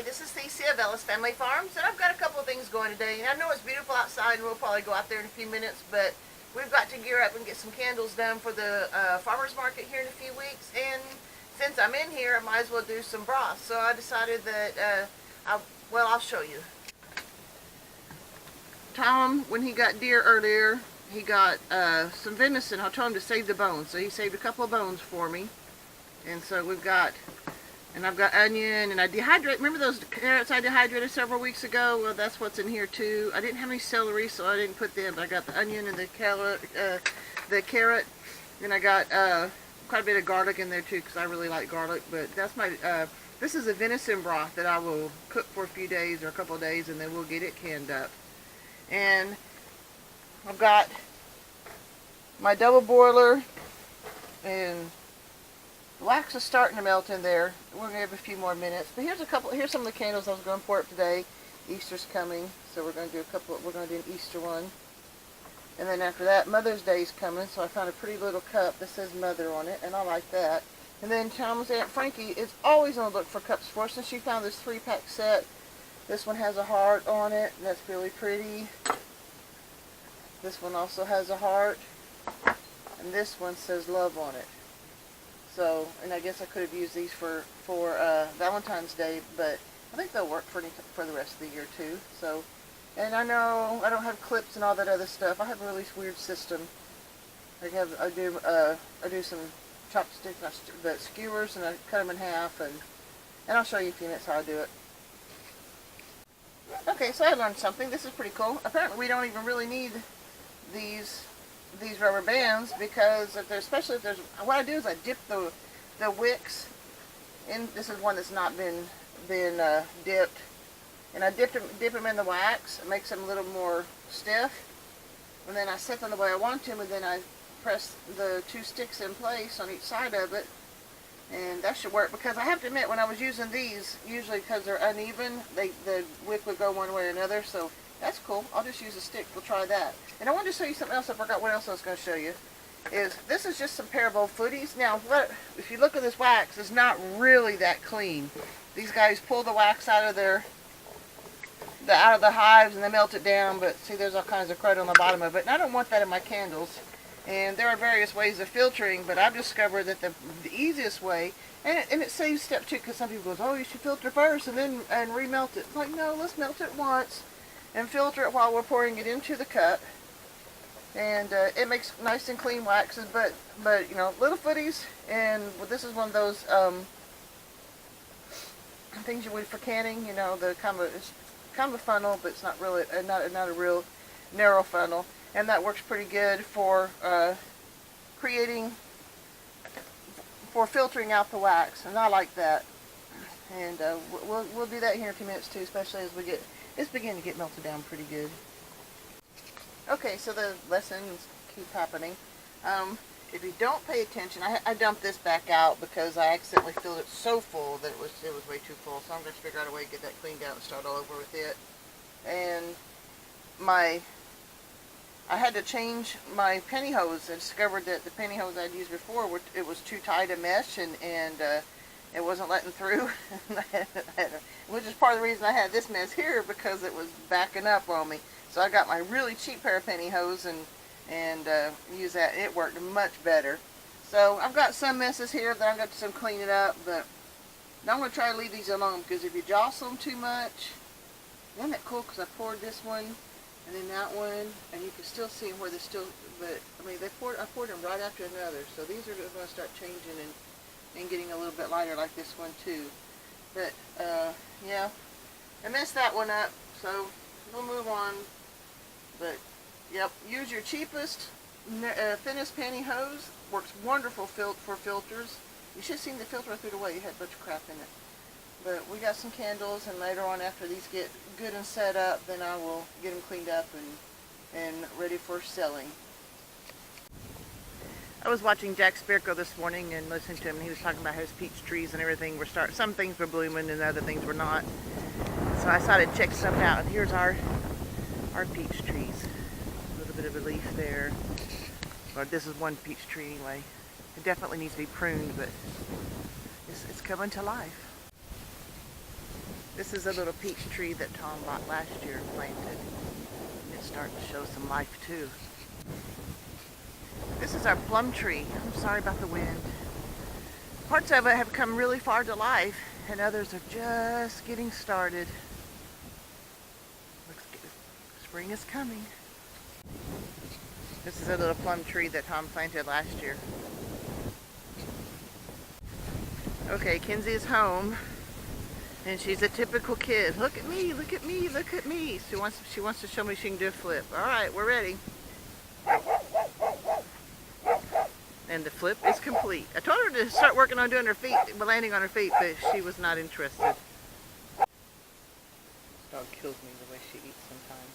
Hi, this is Stacey of Ellis Family Farms, and I've got a couple of things going today. And I know it's beautiful outside, and we'll probably go out there in a few minutes, but we've got to gear up and get some candles done for the farmer's market here in a few weeks. And since I'm in here, I might as well do some broth. So I decided that, I'll show you. Tom, when he got deer earlier, he got some venison. I told him to save the bones, so he saved a couple of bones for me. And so we've got... And I've got onion, and I dehydrate. Remember those carrots I dehydrated several weeks ago? Well, that's what's in here too. I didn't have any celery, so I didn't put them. But I got the onion and the carrot, and I got quite a bit of garlic in there too, because I really like garlic. But that's my. This is a venison broth that I will cook for a few days or a couple of days, and then we'll get it canned up. And I've got my double boiler, and the wax is starting to melt in there. We're going to have a few more minutes. But here's some of the candles I was going to pour up today. Easter's coming, so we're going to do an Easter one. And then after that, Mother's Day is coming, so I found a pretty little cup that says Mother on it, and I like that. And then Tom's Aunt Frankie is always on the look for cups for us, and she found this 3-pack set. This one has a heart on it, and that's really pretty. This one also has a heart, and this one says love on it. So, and I guess I could have used these for Valentine's Day, but I think they'll work for the rest of the year too. So, and I know I don't have clips and all that other stuff. I have a really weird system. I do some chopsticks, the skewers, and I cut them in half, and I'll show you in a few minutes how I do it. Okay, so I learned something. This is pretty cool. Apparently, we don't even really need these rubber bands, because especially if there's, what I do is I dip the wicks in. This is one that's not been dipped, and I dip them in the wax. It makes them a little more stiff, and then I set them the way I want them, and then I press the 2 sticks in place on each side of it, and that should work. Because I have to admit, when I was using these, usually because they're uneven, the wick would go one way or another. So that's cool. I'll just use a stick. We'll try that. And I wanted to show you something else. I forgot what else I was going to show you. This is just some pair of old footies. Now, if you look at this wax, it's not really that clean. These guys pull the wax out of the hives, and they melt it down. But see, there's all kinds of crud on the bottom of it, and I don't want that in my candles. And there are various ways of filtering, but I've discovered that the easiest way, and it saves step 2, because some people go, oh, you should filter first and then remelt it. It's like, no, let's melt it once and filter it while we're pouring it into the cup, and it makes nice and clean waxes. But you know, little footies, and this is one of those things you would for canning. You know, it's kind of a funnel, but it's not really not a real narrow funnel, and that works pretty good for filtering out the wax, and I like that. And we'll do that here in a few minutes too, especially as it's beginning to get melted down pretty good. Okay, so the lessons keep happening. If you don't pay attention, I dumped this back out because I accidentally filled it so full that it was way too full. So I'm going to figure out a way to get that cleaned out and start all over with it. And I had to change my pantyhose. I discovered that the pantyhose I'd used before, it was too tight a mesh, and it wasn't letting through, which is part of the reason I had this mess here, because it was backing up on me. So I got my really cheap pair of pantyhose and used that. It worked much better. So I've got some messes here that I'm going to clean it up, but now I'm going to try to leave these alone, because if you jostle them too much, isn't that cool? Because I poured this one and then that one, and you can still see where they're still, but I mean, I poured them right after another. So these are going to start changing and getting a little bit lighter, like this one too. But yeah, I messed that one up, so we'll move on. But yep, use your cheapest, thinnest pantyhose. Works wonderful for filters. You should have seen the filter through the way. It had a bunch of crap in it. But we got some candles, and later on, after these get good and set up, then I will get them cleaned up and ready for selling. I was watching Jack Spirko this morning and listening to him, and he was talking about how his peach trees and everything were some things were blooming and other things were not. So I decided to check something out, and here's our peach trees. A little bit of a leaf there. Or this is one peach tree anyway. It definitely needs to be pruned, but it's coming to life. This is a little peach tree that Tom bought last year and planted. It's starting to show some life too. This is our plum tree. I'm sorry about the wind. Parts of it have come really far to life, and others are just getting started. Looks good. Spring is coming. This is a little plum tree that Tom planted last year. Okay, Kinzie is home, and she's a typical kid. Look at me, look at me, look at me. She wants to show me she can do a flip. All right, we're ready. And the flip is complete. I told her to start working on doing her feet, landing on her feet, but she was not interested. This dog kills me the way she eats sometimes.